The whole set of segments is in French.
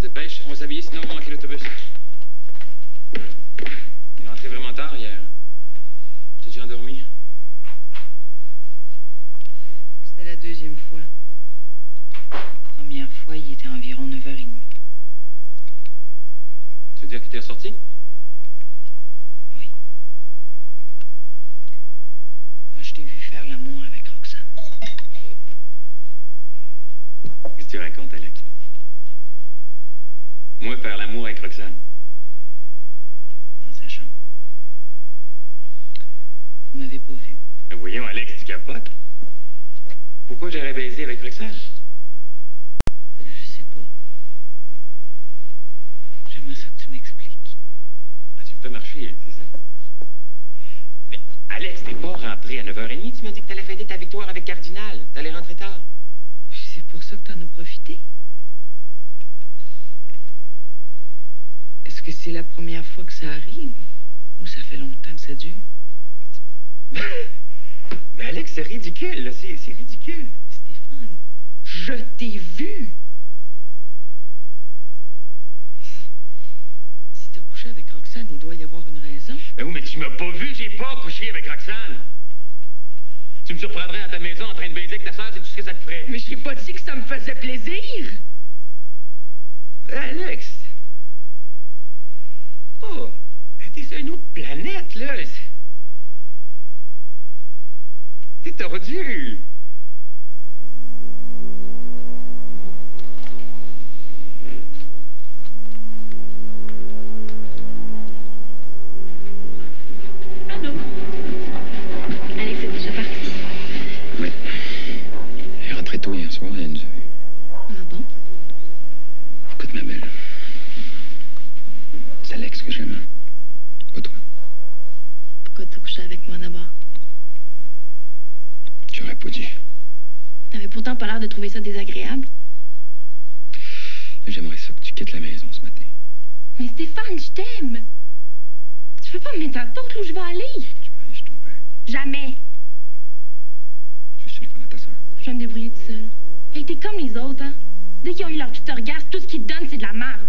dépêche. On va s'habiller, sinon on va manquer l'autobus. Il est rentré vraiment tard hier. Hein? J'étais déjà endormi. C'était la deuxième fois. La première fois, il était environ 9h30. Tu veux dire qu'il était ressorti? Oui. Quand je t'ai vu faire l'amour avec Roxane. Qu'est-ce que tu racontes, Alex? Moi, faire l'amour avec Roxane. Dans sa chambre. Vous m'avez pas vu. Mais voyons, Alex, tu capotes? Pourquoi j'aurais baisé avec Roxane? Je sais pas. J'aimerais ça que tu m'expliques. Ah, tu me fais marcher, c'est ça? Mais, Alex, t'es pas rentré à 9h30. Tu m'as dit que t'allais fêter ta victoire avec Cardinal. T'allais rentrer tard. C'est pour ça que t'en as profité? Est-ce que c'est la première fois que ça arrive? Ou ça fait longtemps que ça dure? Mais Alex, c'est ridicule, là. C'est ridicule. Stéphane, je t'ai vu! Si t'as couché avec Roxane, il doit y avoir une raison. Mais oui, mais tu m'as pas vu. J'ai pas couché avec Roxane. Tu me surprendrais dans ta maison en train de baiser avec ta sœur, c'est tout ce que ça te ferait. Mais je t'ai pas dit que ça me faisait plaisir! Alex! Oh! T'es sur une autre planète, là. T'es tordu! Allô? Alex est déjà parti. Oui. Elle est rentrée tôt hier soir, elle nous a vus. Ah bon? Écoute, ma belle. C'est Alex que j'aime, hein? Pas toi. Pourquoi t'as couché avec moi d'abord? Tu aurais pas dit. T'avais pourtant pas l'air de trouver ça désagréable. J'aimerais ça que tu quittes la maison ce matin. Mais Stéphane, je t'aime. Tu peux pas me mettre à d'autres où je vais aller. Tu peux aller chez ton père. Jamais. Tu veux téléphoner à ta soeur? Je vais me débrouiller toute seule. Hey, t'es comme les autres, hein? Dès qu'ils ont eu leur petit orgasme, tout ce qu'ils te donnent, c'est de la merde.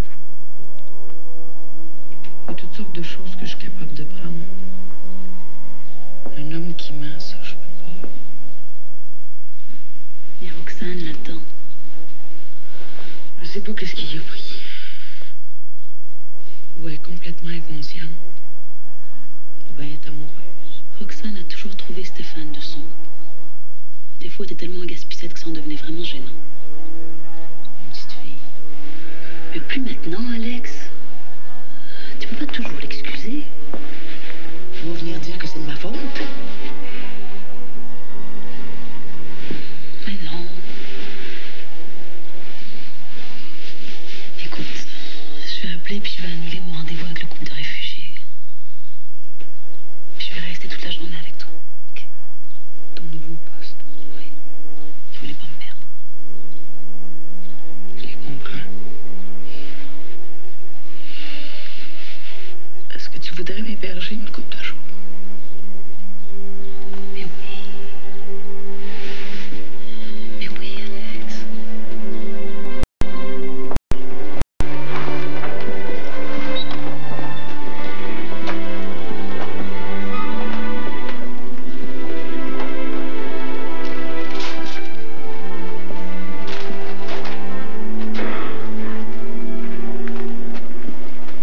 Il y a toutes sortes de choses que je suis capable de prendre. Un homme qui ment, ça, je peux pas. Et Roxane l'attend. Je sais pas qu'est-ce qu'il y a pris. Ou elle est complètement inconsciente. Ou bien elle est amoureuse. Roxane a toujours trouvé Stéphane de son goût. Des fois, elle était tellement gaspissette que ça en devenait vraiment gênant. Une petite fille. Mais plus maintenant, Alex. Tu peux pas toujours l'excuser. Ils vont venir dire que c'est de ma faute. Mais non. Écoute, je vais appeler puis je vais annuler mon rendez-vous avec le couple de réfugiés. Puis je vais rester toute la journée avec toi. OK? Ton nouveau poste. Oui. Je voulais pas me perdre. Je les comprends. Est-ce que tu voudrais m'héberger une couple de jours? Mais oui. Mais oui, Alex.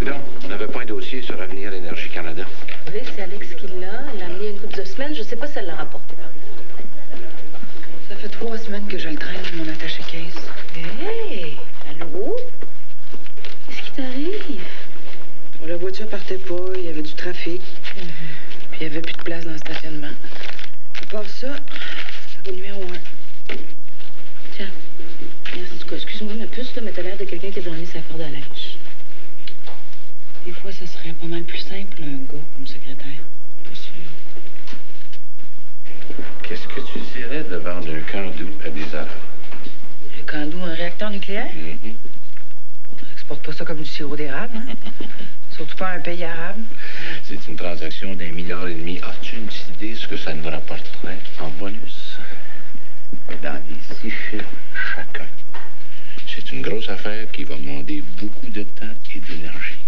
Non, on n'avait pas un dossier sur Avenir d'Énergie Canada. Oui, c'est Alex qui l'a. Elle l'a amené une couple de semaines. Je sais pas si elle l'a rapporté. Ça fait 3 semaines que je le traîne, mon attaché-caisse. Hé! Allô? Qu'est-ce qui t'arrive? Bon, la voiture partait pas, il y avait du trafic. Puis il y avait plus de place dans le stationnement. À part ça, ça va numéro 1. Tiens. En tout cas, excuse-moi, ma puce, là, mais t'as l'air de quelqu'un qui a dormi sa corde à linge. Des fois, ça serait pas mal plus simple, un gars comme secrétaire. Pas sûr. Qu'est-ce que tu dirais de vendre un Candu à 10 heures? Un Candu, un réacteur nucléaire? On n'exporte pas ça comme du sirop d'érable, hein? Surtout pas un pays arabe. C'est une transaction d'1,5 milliard. As-tu une petite idée ce que ça nous rapporterait en bonus? Dans les 6 chiffres chacun. C'est une grosse affaire qui va demander beaucoup de temps et d'énergie.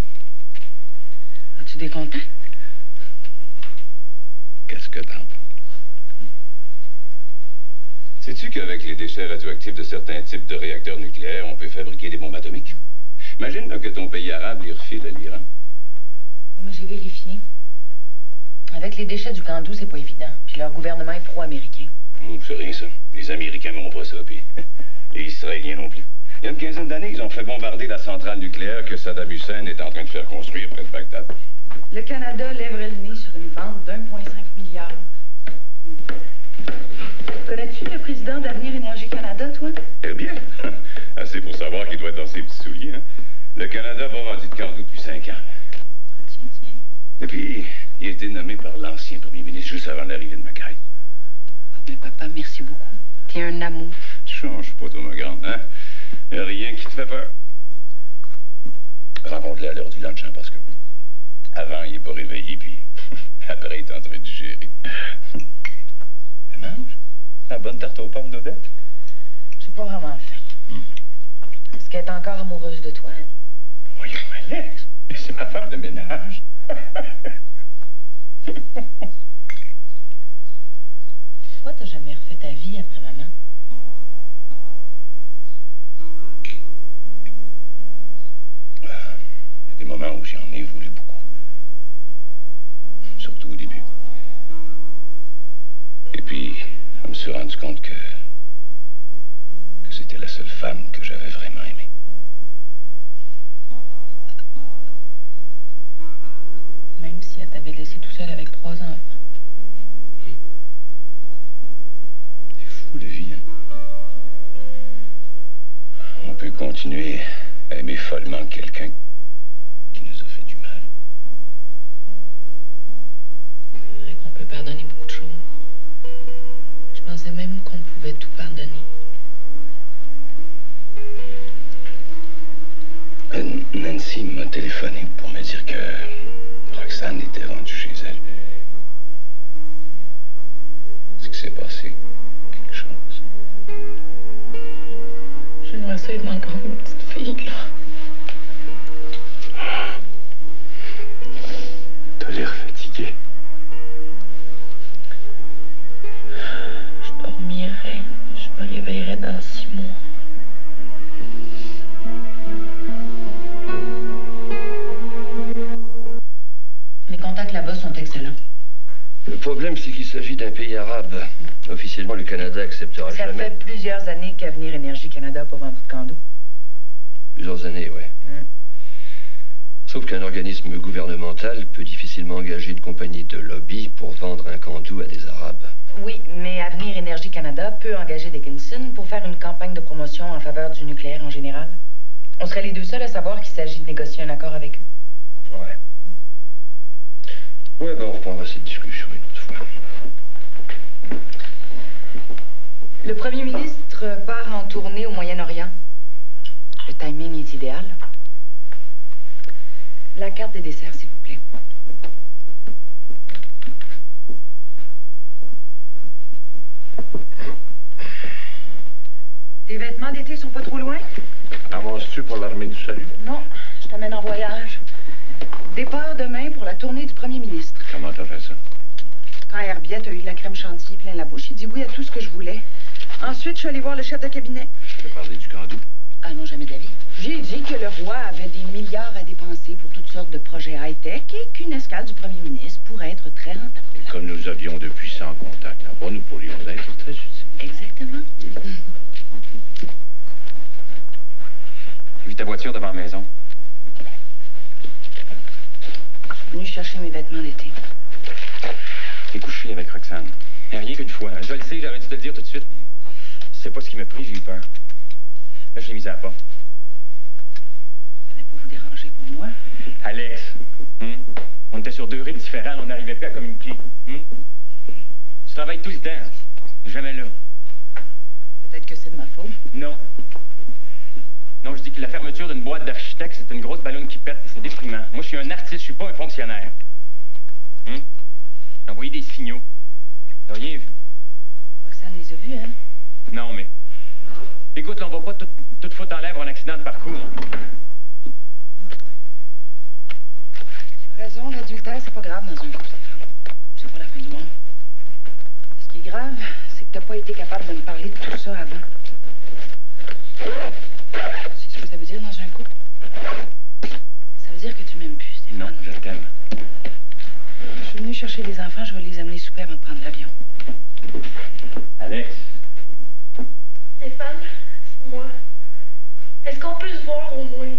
As-tu des contacts? Qu'est-ce que t'en penses? Sais-tu qu'avec les déchets radioactifs de certains types de réacteurs nucléaires, on peut fabriquer des bombes atomiques? Imagine là, que ton pays arabe les refile à l'Iran. Mais j'ai vérifié. Avec les déchets du Candu, c'est pas évident. Puis leur gouvernement est pro-américain. C'est rien, ça. Les Américains n'auront pas ça, puis les Israéliens non plus. Il y a une quinzaine d'années, ils ont fait bombarder la centrale nucléaire que Saddam Hussein est en train de faire construire près de Bagdad. Le Canada lèverait le nez sur une vente d'1,5 milliard. Connais-tu le président d'Avenir Énergie Canada, toi? Eh bien, assez pour savoir qu'il doit être dans ses petits souliers. Hein? Le Canada n'a pas vendu de Candu depuis 5 ans. Tiens. Et puis, il a été nommé par l'ancien premier ministre juste avant l'arrivée de Mackay. Ah ben, papa, merci beaucoup. T'es un amour. Tu changes pas, toi, ma grande, hein? Y a rien qui te fait peur. Rencontre-le à l'heure du lunch, hein, parce que avant, il est pas réveillé, puis après, il est en train de digérer. Elle mange? La bonne tarte aux pommes d'Odette? J'ai pas vraiment faim. Est-ce qu'elle est encore amoureuse de toi? Voyons, Alex, c'est ma femme de ménage. Pourquoi t'as jamais refait ta vie après maman? Il y a des moments où j'en ai voulu beaucoup. Surtout au début. Et puis, je me suis rendu compte que c'était la seule femme que j'avais vraiment aimée. Même si elle t'avait laissé tout seul avec 3 enfants. C'est fou, la vie, hein? On peut continuer à aimer follement quelqu'un qui nous a fait du mal. C'est vrai qu'on peut pardonner beaucoup de choses. Je pensais même qu'on pouvait tout pardonner. Nancy m'a téléphoné pour me dire que Roxane était rendue chez elle. Est-ce que c'est passé quelque chose? J'aimerais ça être encore une petite fille, là. T'as l'air fatigué. Je dormirai. Je me réveillerai dans 6 mois. Mes contacts là-bas sont excellents. Le problème, c'est qu'il s'agit d'un pays arabe. Officiellement, le Canada acceptera Ça jamais. fait plusieurs années qu'Avenir Énergie Canada n'a pas vendu de Candu. Plusieurs années, ouais. Sauf qu'un organisme gouvernemental peut difficilement engager une compagnie de lobby pour vendre un Candu à des Arabes. Oui, mais Avenir Énergie Canada peut engager Dickinson pour faire une campagne de promotion en faveur du nucléaire en général. On serait les deux seuls à savoir qu'il s'agit de négocier un accord avec eux. Ouais. Ouais, ben on reprendra cette discussion une autre fois. Le premier ministre part en tournée au Moyen-Orient. Le timing est idéal. La carte des desserts, s'il vous plaît. Tes vêtements d'été sont pas trop loin? Avances-tu pour l'armée du salut? Non, je t'amène en voyage. Départ demain pour la tournée du premier ministre. Comment t'as fait ça? Quand Herbiette a eu de la crème chantilly plein la bouche, il dit oui à tout ce que je voulais. Ensuite, je suis allée voir le chef de cabinet. Je t'ai parlé du Candu. Ah non, jamais d'avis. J'ai dit que le roi avait des milliards à dépenser pour toutes sortes de projets high-tech et qu'une escale du premier ministre pourrait être très rentable. Et comme nous avions de puissants contacts là-bas, nous pourrions être très utiles. Exactement. J'ai vu ta voiture devant la maison. Je suis venue chercher mes vêtements d'été. J'ai couché avec Roxane. Mais rien qu'une fois. Je le sais, j'aurais dû te le dire tout de suite. C'est pas ce qui m'a pris, j'ai eu peur. Là, je l'ai mise à pas. Fallait pas vous déranger pour moi. Alex, on était sur 2 rives différentes, on n'arrivait plus à communiquer. Tu travailles tout le temps. Jamais là. Peut-être que c'est de ma faute. Non. Non, je dis que la fermeture d'une boîte d'architecte, c'est une grosse ballonne qui pète et c'est déprimant. Moi, je suis un artiste, je suis pas un fonctionnaire. J'ai envoyé des signaux. T'as rien vu? Roxane les a vus, hein? Non, mais... Écoute, là, on va pas tout foutre en l'air pour un accident de parcours. cancer, c'est pas grave dans un couple, Stéphane. C'est pas la fin du monde. Ce qui est grave, c'est que t'as pas été capable de me parler de tout ça avant. C'est ce que ça veut dire dans un couple? Ça veut dire que tu m'aimes plus, Stéphane. Non, je t'aime. Je suis venue chercher les enfants, je vais les amener souper avant de prendre l'avion. Alex. Stéphane, c'est moi. Est-ce qu'on peut se voir au moins?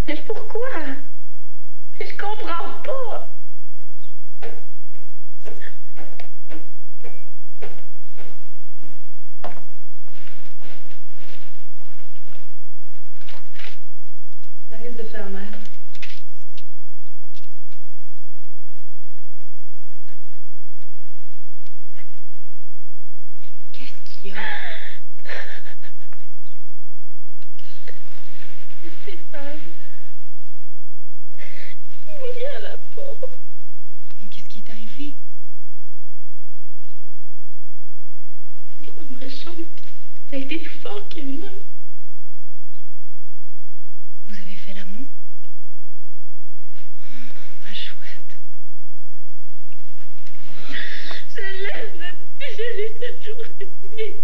Mais pourquoi? Mais je comprends pas. Ça risque de faire mal. Qu'est-ce qu'il y a? Stéphane. Viens à la porte. Mais qu'est-ce qui est arrivé? Viens dans ma chambre. Ça a été plus fort que moi. Vous avez fait l'amour? Ma chouette. Je l'aime, je l'ai toujours aimé.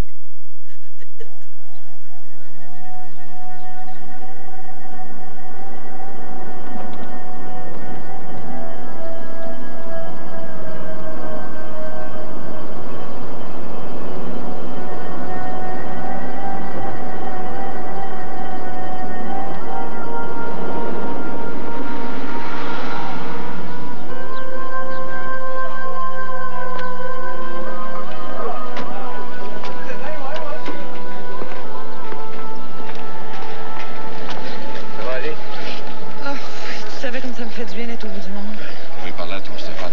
Ça me fait du bien d'être au bout du monde. Oui, par là, toi, Stéphane.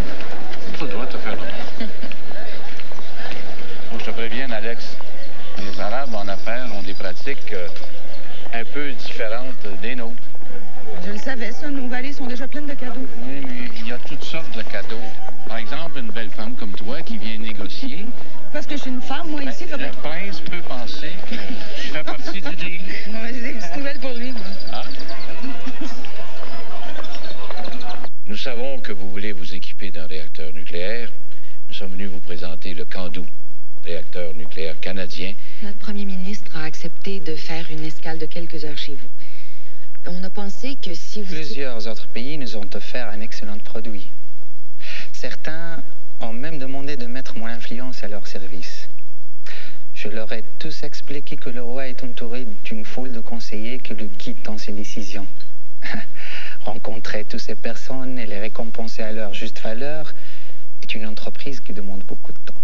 Tu as le droit de te faire l'autre. Bon, je te préviens, Alex. Les Arabes en affaires ont des pratiques un peu différentes des nôtres. Je le savais, ça. Nos vallées sont déjà pleines de cadeaux. Oui, mais il y a toutes sortes de cadeaux. Par exemple, une belle femme comme toi qui vient négocier. Parce que je suis une femme, moi, ici, Le prince peut penser que je fais partie du deal. Ouais, j'ai des petites nouvelles pour lui, moi. Ah? Nous savons que vous voulez vous équiper d'un réacteur nucléaire. Nous sommes venus vous présenter le Candu, réacteur nucléaire canadien. Notre premier ministre a accepté de faire une escale de quelques heures chez vous. On a pensé que si vous... Plusieurs autres pays nous ont offert un excellent produit. Certains ont même demandé de mettre mon influence à leur service. Je leur ai tous expliqué que le roi est entouré d'une foule de conseillers qui le guident dans ses décisions. Rencontrer toutes ces personnes et les récompenser à leur juste valeur est une entreprise qui demande beaucoup de temps.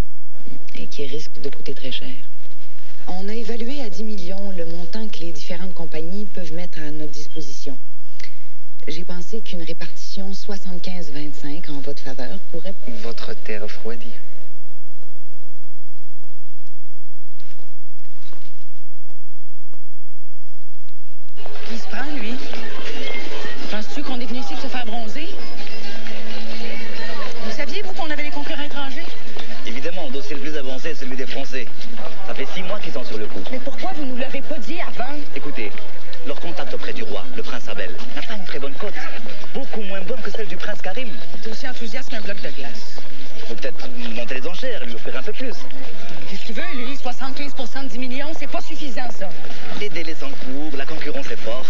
Et qui risque de coûter très cher. On a évalué à 10 millions le montant que les différentes compagnies peuvent mettre à notre disposition. J'ai pensé qu'une répartition 75-25 en votre faveur pourrait... Votre thé refroidi. Qui se prend, lui? Penses-tu qu'on est venu ici pour se faire bronzer? Vous saviez, vous, qu'on avait des concurrents étrangers? Évidemment, le dossier le plus avancé est celui des Français. Ça fait 6 mois qu'ils sont sur le coup. Mais pourquoi vous nous l'avez pas dit avant? Écoutez, leur contact auprès du roi, le prince Abel, n'a pas une très bonne cote. Beaucoup moins bonne que celle du prince Karim. T'es aussi enthousiaste qu'un bloc de glace. Faut peut-être monter les enchères, lui offrir un peu plus. Qu'est-ce qu'il veut, lui? 75% de 10 millions, c'est pas suffisant, ça. Les délais sont courts, la concurrence est forte.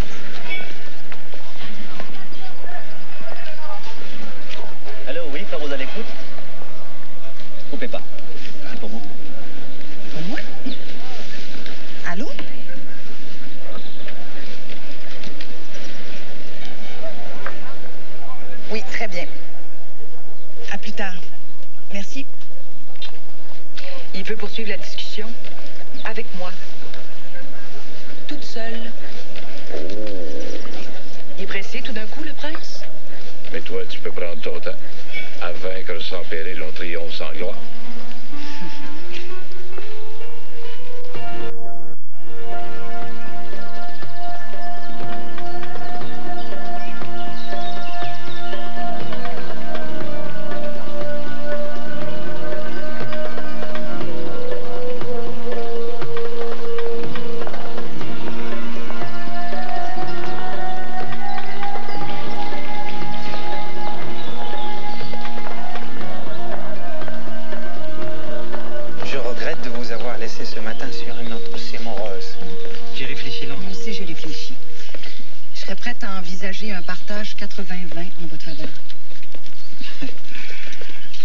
Allô, oui, Farouz à l'écoute? Coupez pas. C'est pour vous. Pour moi? Allô? Oui, très bien. À plus tard. Merci. Il veut poursuivre la discussion avec moi. Toute seule. Il est pressé tout d'un coup, le prince? Mais toi, tu peux prendre ton temps. À vaincre sans péril, on triomphe sans gloire. serais prête à envisager un partage 80-20 en votre faveur.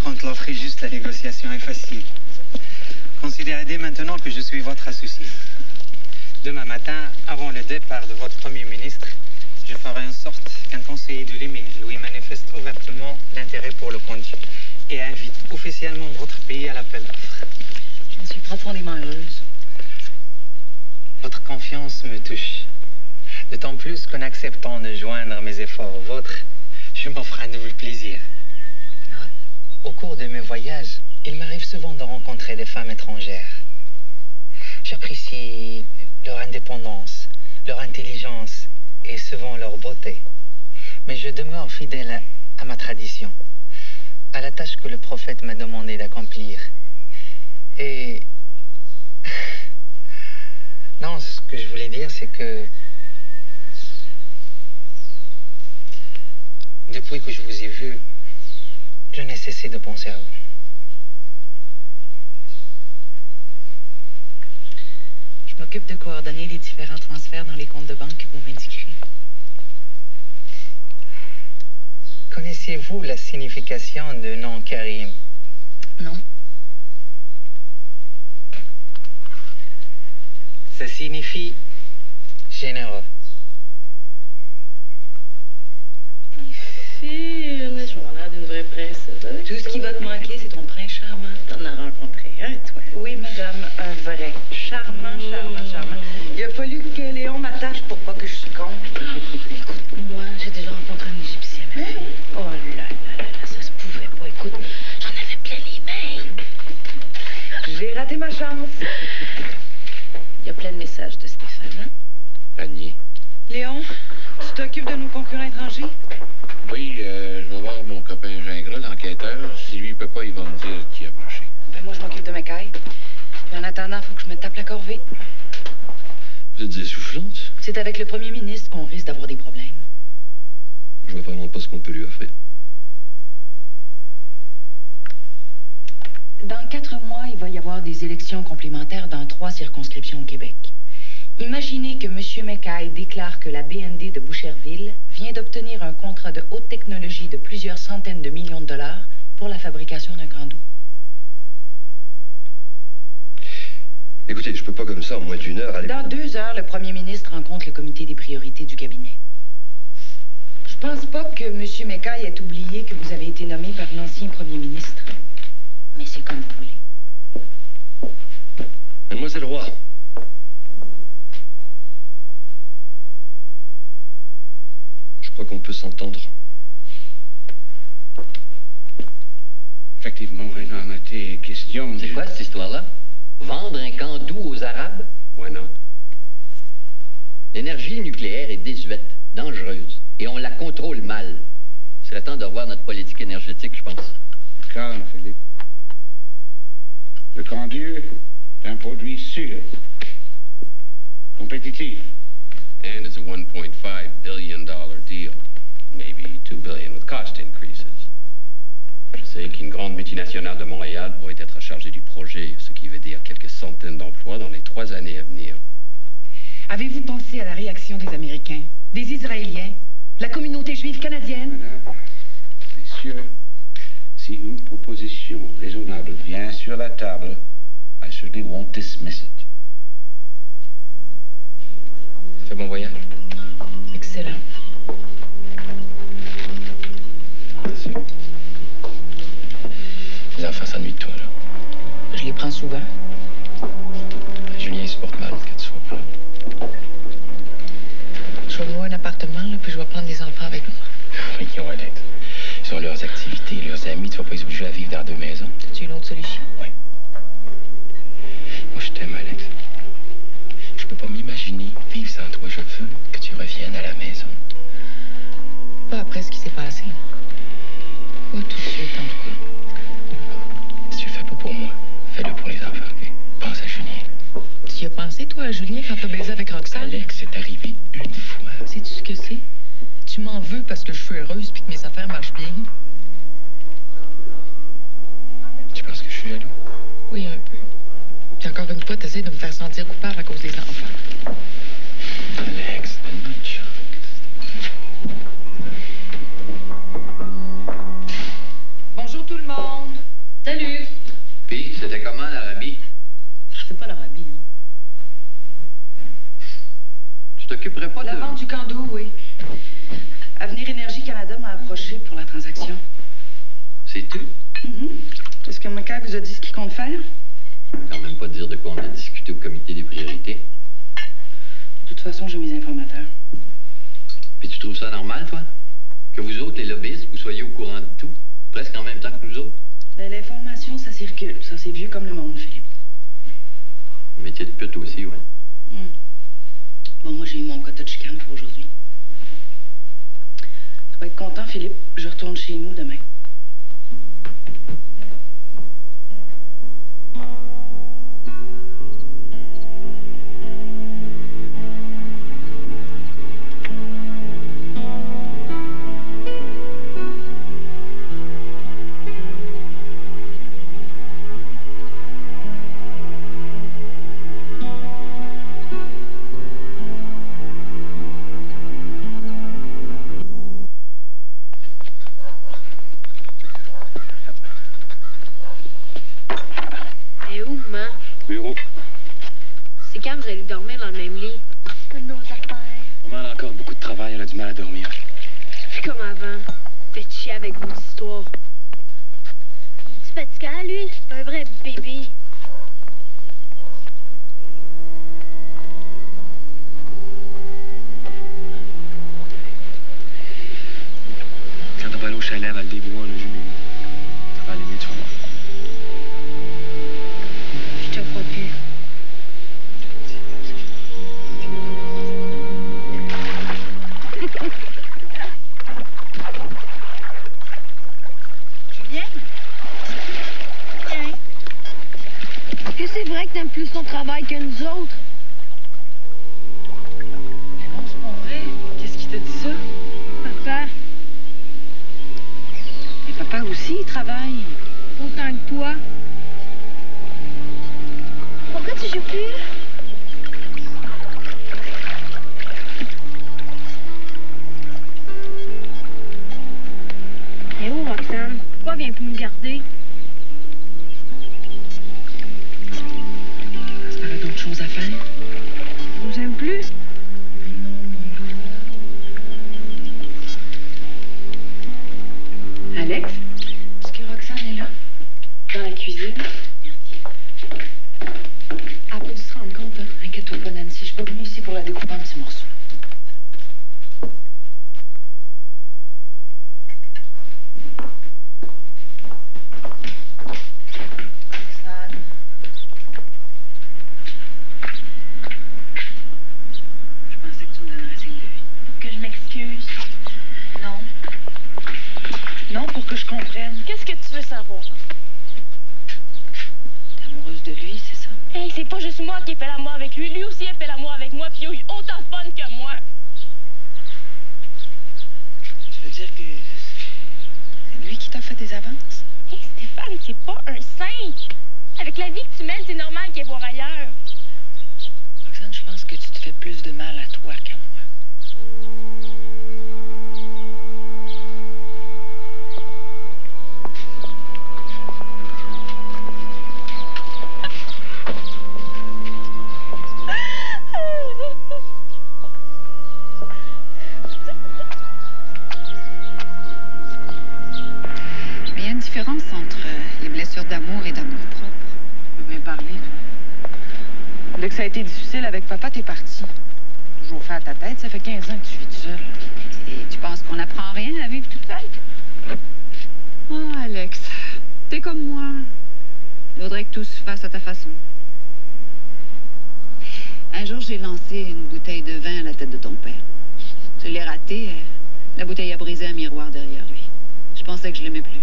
Quand l'offre est juste, la négociation est facile. Considérez dès maintenant que je suis votre associé. Demain matin, avant le départ de votre Premier ministre, je ferai en sorte qu'un conseiller de l'émir lui manifeste ouvertement l'intérêt pour le conduit et invite officiellement votre pays à l'appel d'offres. Je suis profondément heureuse. Votre confiance me touche. D'autant plus qu'en acceptant de joindre mes efforts aux vôtres, je m'offre un double plaisir. Au cours de mes voyages, il m'arrive souvent de rencontrer des femmes étrangères. J'apprécie leur indépendance, leur intelligence et souvent leur beauté. Mais je demeure fidèle à ma tradition, à la tâche que le prophète m'a demandé d'accomplir. Et... Non, ce que je voulais dire, c'est que... Depuis que je vous ai vu, je n'ai cessé de penser à vous. Je m'occupe de coordonner les différents transferts dans les comptes de banque que vous m'indiquerez. Connaissez-vous la signification du nom Karim? Non. Ça signifie généreux. Fine, je m'en l'air d'une vraie princesse. Avec Tout ce qui va te manquer, c'est ton prince charmant. T'en as rencontré un, toi. Oui, madame, un vrai. Charmant. Il a fallu que Léon m'attache pour pas que je succombe. Moi, j'ai déjà rencontré un Égyptien, ma fille. Oh là, ça se pouvait pas. Écoute, j'en avais plein les mains. J'ai raté ma chance. Il y a plein de messages de Stéphane, hein? Annie. Léon, tu t'occupes de nos concurrents étrangers? Oui, je vais voir mon copain Gingras, l'enquêteur. Si lui, il peut pas, il va me dire qui a broché. Ben, moi, je m'occupe de Mackay. Puis en attendant, il faut que je me tape la corvée. Vous êtes essoufflante? C'est avec le premier ministre qu'on risque d'avoir des problèmes. Je vois vraiment pas ce qu'on peut lui offrir. Dans 4 mois, il va y avoir des élections complémentaires dans 3 circonscriptions au Québec. Imaginez que M. Mackay déclare que la BND de Boucherville vient d'obtenir un contrat de haute technologie de plusieurs centaines de millions de dollars pour la fabrication d'un grand doux. Écoutez, je peux pas comme ça, en moins d'1 heure, aller... Dans 2 heures, le premier ministre rencontre le comité des priorités du cabinet. Je pense pas que M. Mackay ait oublié que vous avez été nommé par l'ancien premier ministre. Mais c'est comme vous voulez. Mademoiselle Roy. Je crois qu'on peut s'entendre. Effectivement, il en a été question. C'est quoi cette histoire-là? Vendre un camp doux aux Arabes? Why not? L'énergie nucléaire est désuète, dangereuse, et on la contrôle mal. Il serait temps de revoir notre politique énergétique, je pense. Calme, Philippe. Le Candu est un produit sûr, compétitif. And it's a $1.5 billion deal. Maybe $2 billion with cost increases. Je sais qu'une grande multinationale de Montréal pourrait être chargée du projet, ce qui veut dire quelques centaines d'emplois dans les 3 années à venir. Avez-vous pensé à la réaction des Américains, des Israéliens, de la communauté juive canadienne? Madame, messieurs, si une proposition raisonnable vient sur la table, I certainly won't dismiss it. Ça fait bon voyage? Excellent. Merci. Les enfants s'ennuient de toi, là. Je les prends souvent. Julien, il supporte mal que tu sois pas là. Je vais louer un appartement, là, puis je vais prendre les enfants avec moi. Voyons, Alex. Ils ont leurs activités, leurs amis. Tu vas pas les obliger à vivre dans 2 maisons. As-tu une autre solution? Oui. Moi, je t'aime, Alex. Je peux pas m'imaginer vivre sans toi. Je veux que tu reviennes à la maison. Pas après ce qui s'est passé. Pas tout de suite, en tout cas. Si tu le fais pas pour moi, fais-le pour les enfants, OK? Pense à Julien. Tu y as pensé, toi, à Julien, quand t'as baisé avec Roxane? Alex, c'est arrivé une fois. Sais-tu ce que c'est? Tu m'en veux parce que je suis heureuse puis que mes affaires marchent bien? Tu penses que je suis jaloux? Oui, un peu. Puis encore une fois, t'essaies de me faire sentir coupable à cause des enfants. Alex, donne-moi une chance. vente du Candu, oui. Avenir Énergie Canada m'a approché pour la transaction. C'est tout? Est-ce que Mackay vous a dit ce qu'il compte faire? Quand même pas dire de quoi on a discuté au comité des priorités. De toute façon, j'ai mes informateurs. Puis tu trouves ça normal, toi? Que vous autres, les lobbyistes, vous soyez au courant de tout, presque en même temps que nous autres? Ben, l'information, ça circule. Ça, c'est vieux comme le monde, Philippe. Métier de pute aussi, ouais. Bon, moi, j'ai eu mon quota de chicane pour aujourd'hui. Tu vas être content, Philippe. Je retourne chez nous demain. Bureau. C'est quand vous allez dormir dans le même lit? Nos affaires. Maman a encore beaucoup de travail, elle a du mal à dormir. Puis comme avant, faites chier avec vos histoires. Il est fatigant, lui. C'est un vrai bébé. Quand on va aller au chalet, elle va le déboire, là, Julie. Ça va aller mieux, tu vas voir. Je te crois plus. Julien? Tiens. Est-ce que c'est vrai que t'aimes plus ton travail que nous autres? Mais non, c'est pas vrai. Qu'est-ce qui t'a dit ça? Papa. Et papa aussi, il travaille. Autant que toi. Pourquoi tu joues plus? Et où, Roxane? Pourquoi viens plus nous garder? Parce qu'elle a d'autres choses à faire. Tu nous aimes plus? Alex? Est-ce que Roxane est là? Dans la cuisine? Elle peut se rendre compte, hein? Inquiète-toi pas, Nancy. Je suis pas venue ici pour la découper en petits morceaux. Roxane. Je pensais que tu me donnerais signe de vie. Pour que je m'excuse. Non. Non, pour que je comprenne. Qu'est-ce que tu veux savoir? T'es amoureuse de lui, c'est ça? Hey, c'est pas juste moi qui ai fait l'amour avec lui. Lui aussi a fait l'amour avec moi, puis il a eu autant de fun que moi. Tu veux dire que c'est lui qui t'a fait des avances? Hey, Stéphane, c'est pas un saint. Avec la vie que tu mènes, c'est normal qu'il aille voir ailleurs. Roxane, je pense que tu te fais plus de mal à toi qu'à moi. Mais il y a une différence entre les blessures d'amour et d'amour-propre. Tu peux bien parler. Dès que ça a été difficile avec papa, t'es parti. Toujours fait à ta tête, ça fait 15 ans que tu vis tout seul. Et tu penses qu'on n'apprend rien à vivre toute seule? Oh, Alex, t'es comme moi. Il faudrait que tout se fasse à ta façon. Un jour, j'ai lancé une bouteille de vin à la tête de ton père. Je l'ai raté. La bouteille a brisé un miroir derrière lui. Je pensais que je l'aimais plus.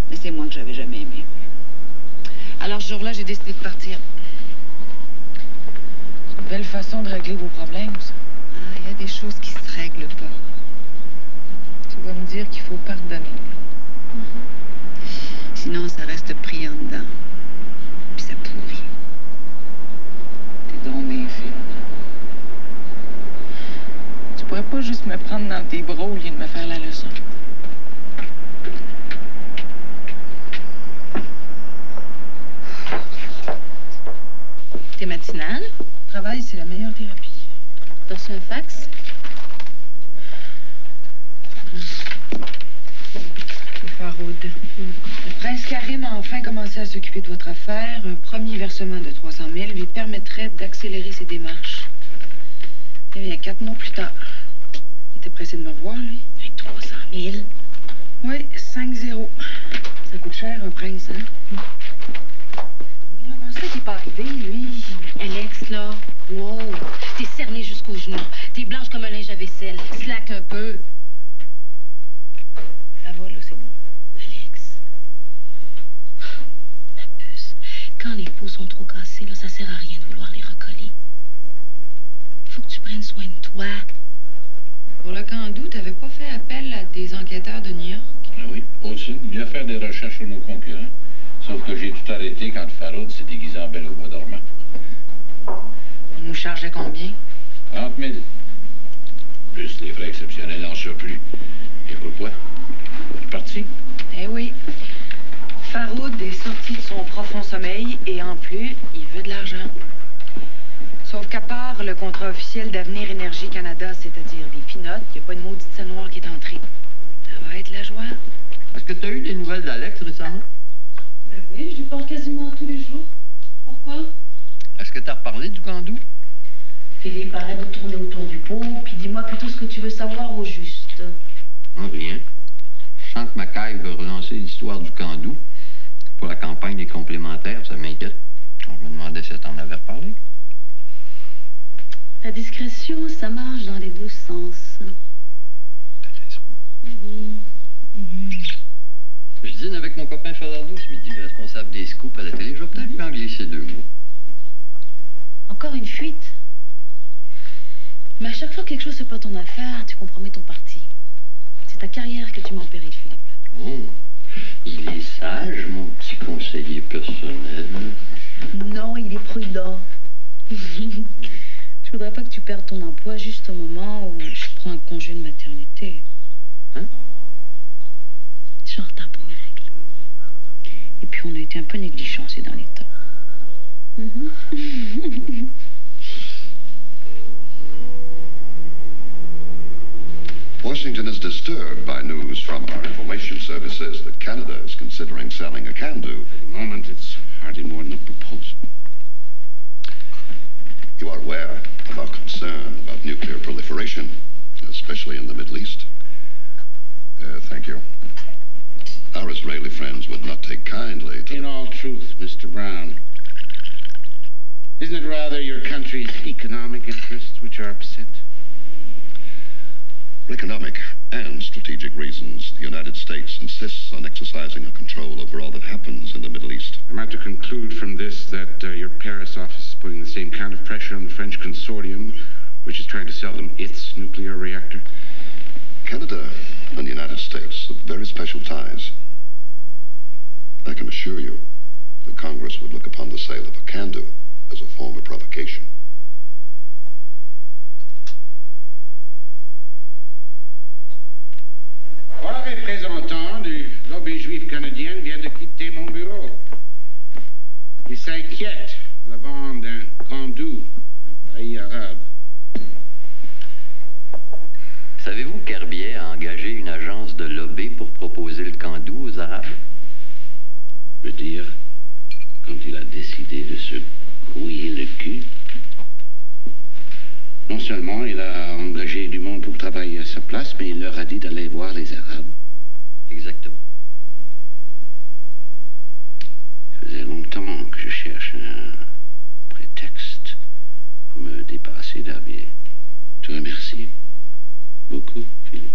Mais c'est moi que j'avais jamais aimé. Alors, ce jour-là, j'ai décidé de partir. C'est une belle façon de régler vos problèmes, ça. Ah, il y a des choses qui se règlent pas. Tu vas me dire qu'il faut pardonner. Sinon, ça reste pris en dedans. Puis ça pourrit. T'es donc bien fine. Tu pourrais pas juste me prendre dans tes bras au lieu de me faire la leçon. T'es matinale? Le travail, c'est la meilleure thérapie. T'as reçu un fax? C'est Faroud. Le prince Karim a enfin commencé à s'occuper de votre affaire. Un premier versement de 300 000 lui permettrait d'accélérer ses démarches. Eh bien, 4 mois plus tard. Il était pressé de me revoir, lui. 300 000? Oui, 5-0. Ça coûte cher, un prince, hein? Comment ça qu'il n'est pas arrivé, lui? Alex, là, wow, t'es cerné jusqu'aux genoux. T'es blanche comme un linge à vaisselle. Slack un peu. Ça va, là, c'est bon. Alex. Ma puce. Quand les peaux sont trop cassées, là, ça sert à rien de vouloir les recoller. Faut que tu prennes soin de toi. Pour le Candu, t'avais pas fait appel à des enquêteurs de New York? Oui, aussi. Il a fait des recherches sur nos concurrents. Sauf que j'ai tout arrêté quand Faroud s'est déguisé en belle au bois dormant. Il nous chargeait combien? 30 000. Plus les frais exceptionnels en surplus. Et pourquoi? Il est parti. Eh oui. Faroud est sorti de son profond sommeil et en plus, il veut de l'argent. Sauf qu'à part le contrat officiel d'Avenir Énergie Canada, c'est-à-dire des pinottes, il n'y a pas une maudite scène noire qui est entrée. Ça va être la joie. Est-ce que tu as eu des nouvelles d'Alex récemment? Ben oui, je lui parle quasiment tous les jours. Pourquoi? Est-ce que tu as reparlé du Candu? Philippe, arrête de tourner autour du pot, puis dis-moi plutôt ce que tu veux savoir au juste. Non, rien. Je sens que Mackay veut relancer l'histoire du Candu. Pour la campagne des complémentaires, ça m'inquiète. Alors, je me demandais si t'en avais reparlé. La discrétion, ça marche dans les deux sens. T'as raison. Je dîne avec mon copain Fernando ce midi, le responsable des scoops à la télé. Je vais peut-être lui en glisser 2 mots. Encore une fuite. Mais à chaque fois que quelque chose n'est pas ton affaire, tu compromets ton parti. C'est ta carrière que tu mets en péril, Philippe. Oh, il est sage, mon petit conseiller personnel. Non, il est prudent. Je voudrais pas que tu perdes ton emploi juste au moment où je prends un congé de maternité. Hein? Je suis en retard pour mes règles. Et puis on a été un peu négligents ces derniers temps. Washington is disturbed by news from our information services that Canada is considering selling a Candu. For the moment, it's hardly more than a proposal. You are aware of our concern about nuclear proliferation, especially in the Middle East. Thank you. Our Israeli friends would not take kindly to... In all truth, Mr. Brown, isn't it rather your country's economic interests which are upset? For economic and strategic reasons, the United States insists on exercising a control over all that happens in the Middle East. Am I to conclude from this that your Paris office is putting the same kind of pressure on the French consortium, which is trying to sell them its nuclear reactor? Canada and the United States have very special ties. I can assure you that Congress would look upon the sale of a Candu as a form of provocation. Un représentant du lobby juif canadien vient de quitter mon bureau. Il s'inquiète de la vente d'un Candu, un pays arabe. Savez-vous qu'Herbier a engagé une agence de lobby pour proposer le Candu aux Arabes? Je veux dire, quand il a décidé de se grouiller le cul, non seulement il a engagé du monde pour travailler à sa place, mais il leur a dit d'aller voir les Arabes. Exactement. Ça faisait longtemps que je cherche un prétexte pour me dépasser d'Herbier. Je te remercie beaucoup, Philippe.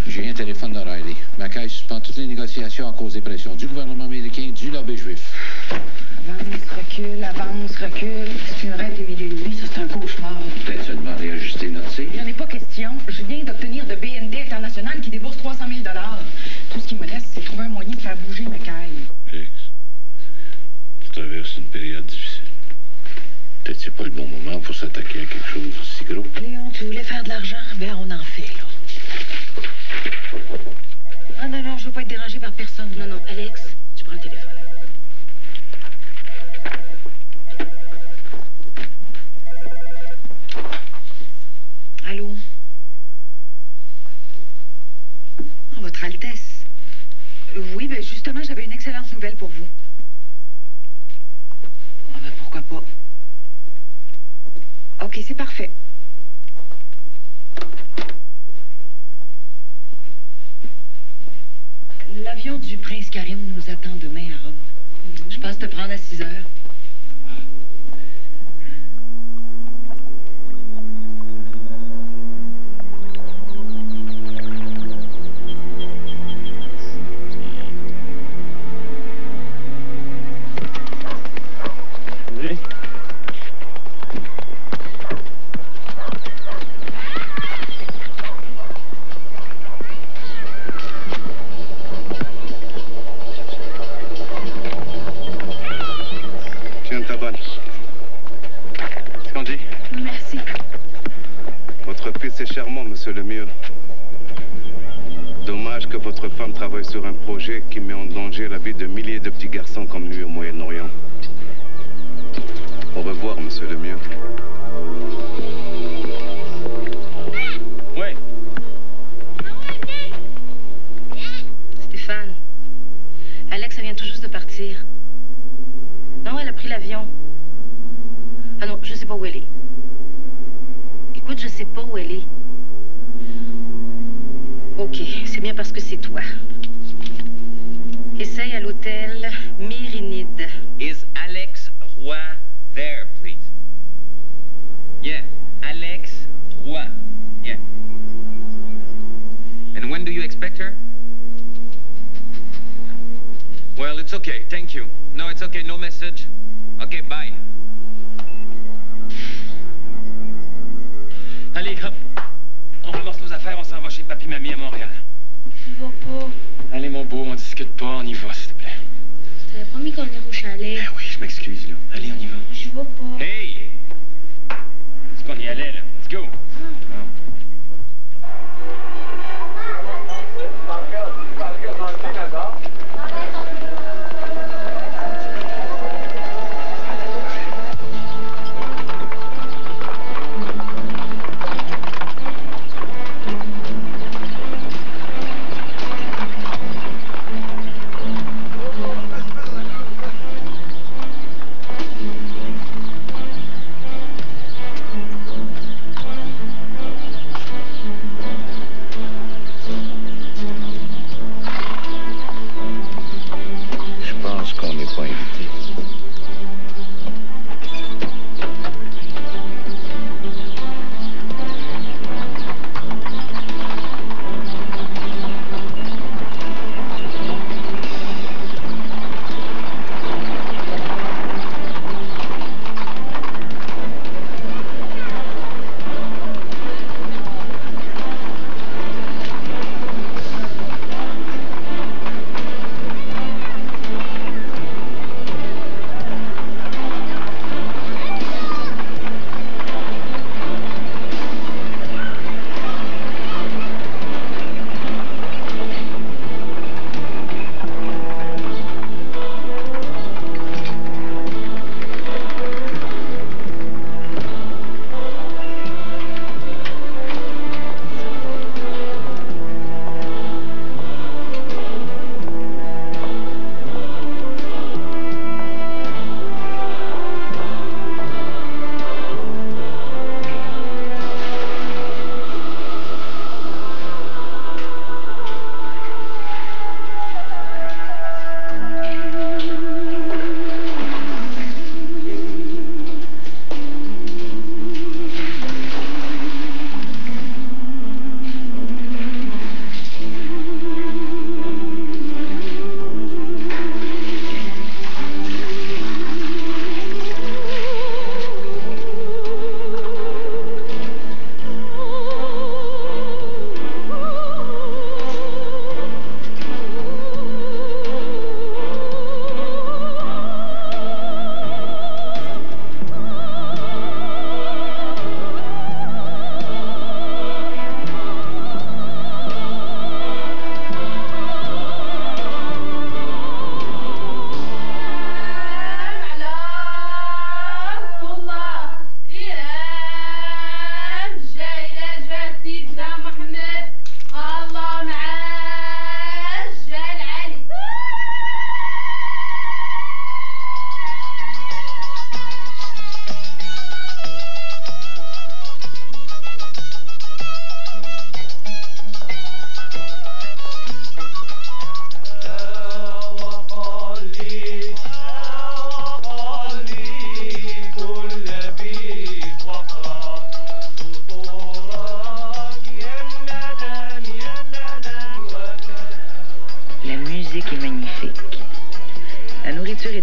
J'ai un téléphone d'O'Reilly. Mackay suspend toutes les négociations à cause des pressions du gouvernement américain, du lobby juif. Avance, recule. Si tu arrêtes les milieux de nuit, ça c'est un cauchemar. Peut-être seulement réajuster notre cible. Il n'y en a pas question. Je viens d'obtenir de BND International qui débourse 300 000 $. Tout ce qui me reste, c'est de trouver un moyen de faire bouger Mackay. Alex, tu traverses une période difficile. Peut-être que c'est pas le bon moment pour s'attaquer à quelque chose aussi gros. Léon, tu voulais faire de l'argent? Ben, on en fait, là. Ah non, je veux pas être dérangé par personne. Non, Alex, tu prends le téléphone. Votre Altesse. Oui, ben justement, j'avais une excellente nouvelle pour vous. Ah ben pourquoi pas. OK, c'est parfait. L'avion du prince Karim nous attend demain à Rome. Je passe te prendre à 6 heures. Merci. Votre fils est charmant, monsieur le mieux. Dommage que votre femme travaille sur un projet qui met en danger la vie de milliers de petits garçons comme lui au Moyen-Orient. Au revoir, monsieur le mieux. Ouais. Stéphane, Alex, elle vient tout juste de partir. Non, elle a pris l'avion. Ah non, je sais pas où elle est. Écoute, je sais pas où elle est. OK, c'est bien parce que c'est toi. Essaye à l'hôtel Myrinide. Is Alex Roy there, please? Yeah, Alex Roy. Yeah. And when do you expect her? Well, it's okay. Thank you. No, it's okay. No message. Okay, bye. Allez, hop. On ramasse nos affaires, on s'en va chez Papy-Mamie à Montréal. Je vais pas. Allez, mon beau, on discute pas, on y va, s'il te plaît. Je t'avais promis qu'on irait au chalet. Oui, je m'excuse, là. Allez, on y va. Je vais pas. Hey! C'est qu'on y allait, là. Let's go.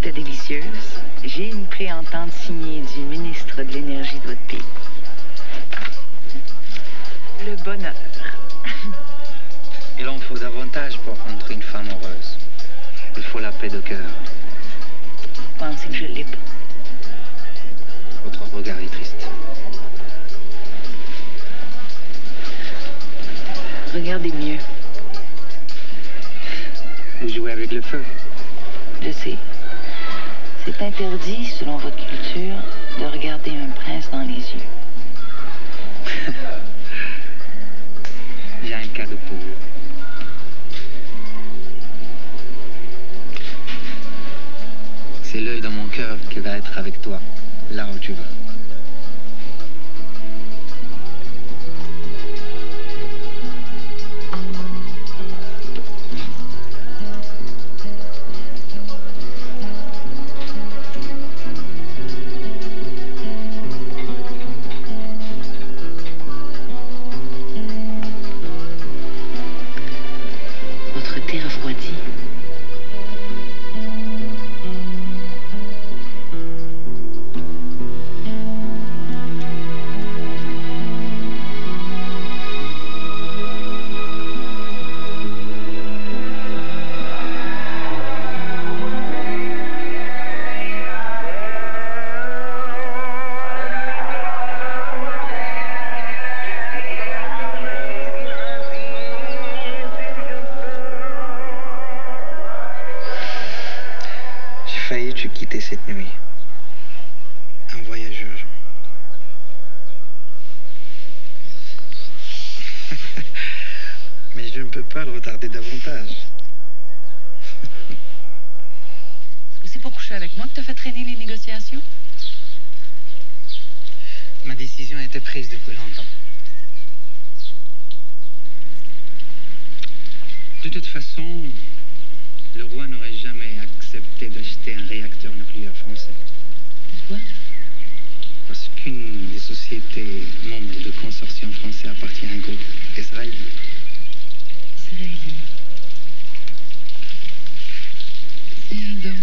était délicieuse, j'ai une préentente signée du ministre de l'Énergie de votre pays. Le bonheur. Il en faut davantage pour rendre une femme heureuse. Il faut la paix de cœur. Vous pensez que je l'ai pas? Votre regard est triste. Regardez mieux. Vous jouez avec le feu. Je sais. C'est interdit, selon votre culture, de regarder un prince dans les yeux. J'ai un cadeau pour vous. C'est l'œil dans mon cœur qui va être avec toi, là où tu vas. Votre thé refroidi. J'ai failli te quitter cette nuit. Un voyageur. Mais je ne peux pas le retarder davantage. Est-ce que c'est pour coucher avec moi que tu as fait traîner les négociations? Ma décision a été prise depuis longtemps. De toute façon, le roi n'aurait jamais accepté d'acheter un réacteur nucléaire français. Pourquoi? Parce qu'une des sociétés membres du consortium français appartient à un groupe israélien. Israélien. Et donc?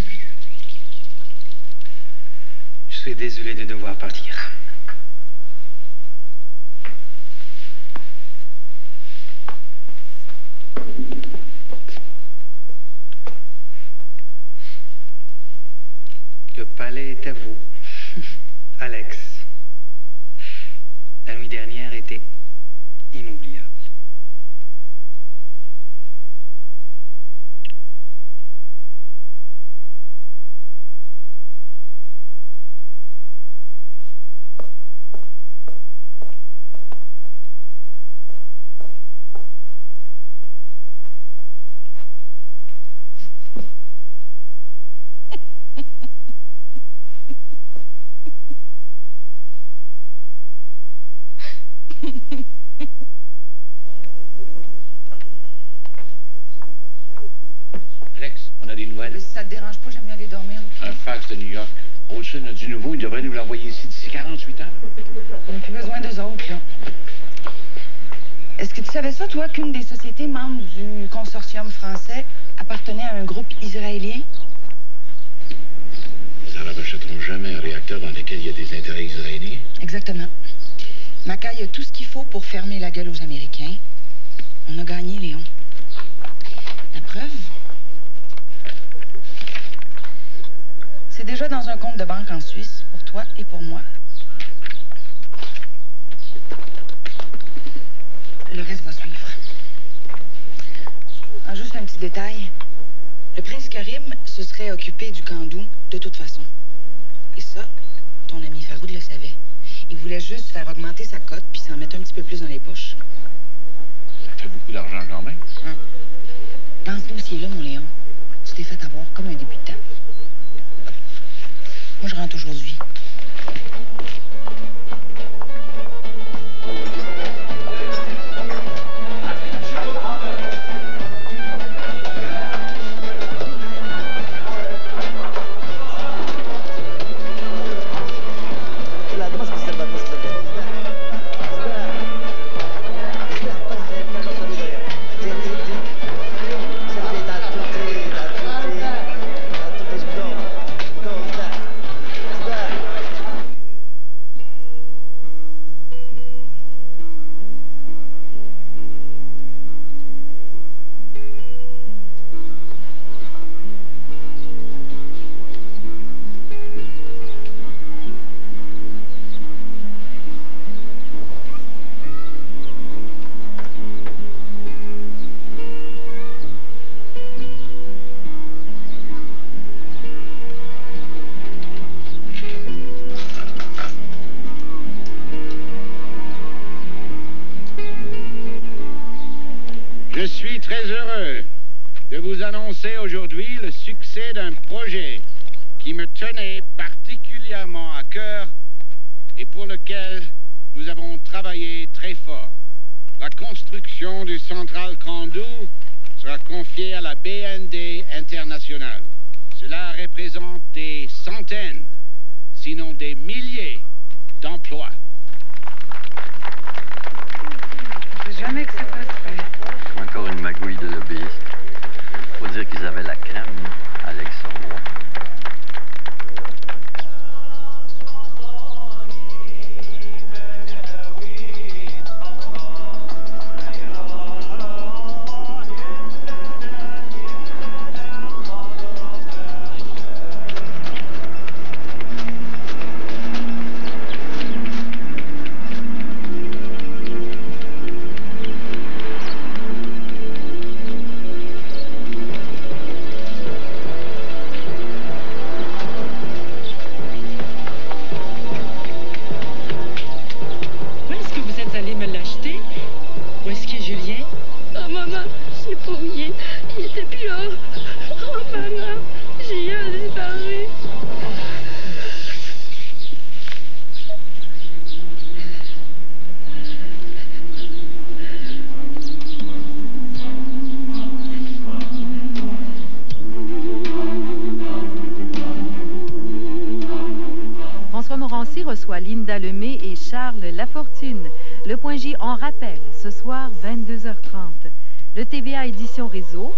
Je suis désolé de devoir partir. Le palais est à vous, Alex. La nuit dernière était inoubliable. Alex, on a des nouvelles. Si ça te dérange pas, j'aime bien aller dormir. Un fax de New York. Olsen a du nouveau, il devrait nous l'envoyer ici d'ici 48 heures. On n'a plus besoin d'eux autres, là. Est-ce que tu savais ça, toi, qu'une des sociétés membres du consortium français appartenait à un groupe israélien? Les Arabes n'achèteront jamais un réacteur dans lequel il y a des intérêts israéliens. Exactement. Mackay a tout ce qu'il faut pour fermer la gueule aux Américains. On a gagné, Léon. La preuve? C'est déjà dans un compte de banque en Suisse, pour toi et pour moi. Le reste va suivre. Ah, juste un petit détail. Le prince Karim se serait occupé du Kandou de toute façon. Et ça, ton ami Faroud le savait. Il voulait juste faire augmenter sa cote puis s'en mettre un petit peu plus dans les poches. Ça fait beaucoup d'argent quand même. Hein? Dans ce dossier-là, mon Léon, tu t'es fait avoir comme un débutant. Moi, je rentre aujourd'hui. suis très heureux de vous annoncer aujourd'hui le succès d'un projet qui me tenait particulièrement à cœur et pour lequel nous avons travaillé très fort. La construction du central Candu sera confiée à la BND internationale. Cela représente des centaines, sinon des milliers d'emplois. Je sais jamais que ça passerait. Encore une magouille de lobbyistes. Faut dire qu'ils avaient la crème, Alex et moi. Reçoit Linda Lemay et Charles Lafortune. Le Point J en rappel, ce soir, 22h30. Le TVA Édition Réseau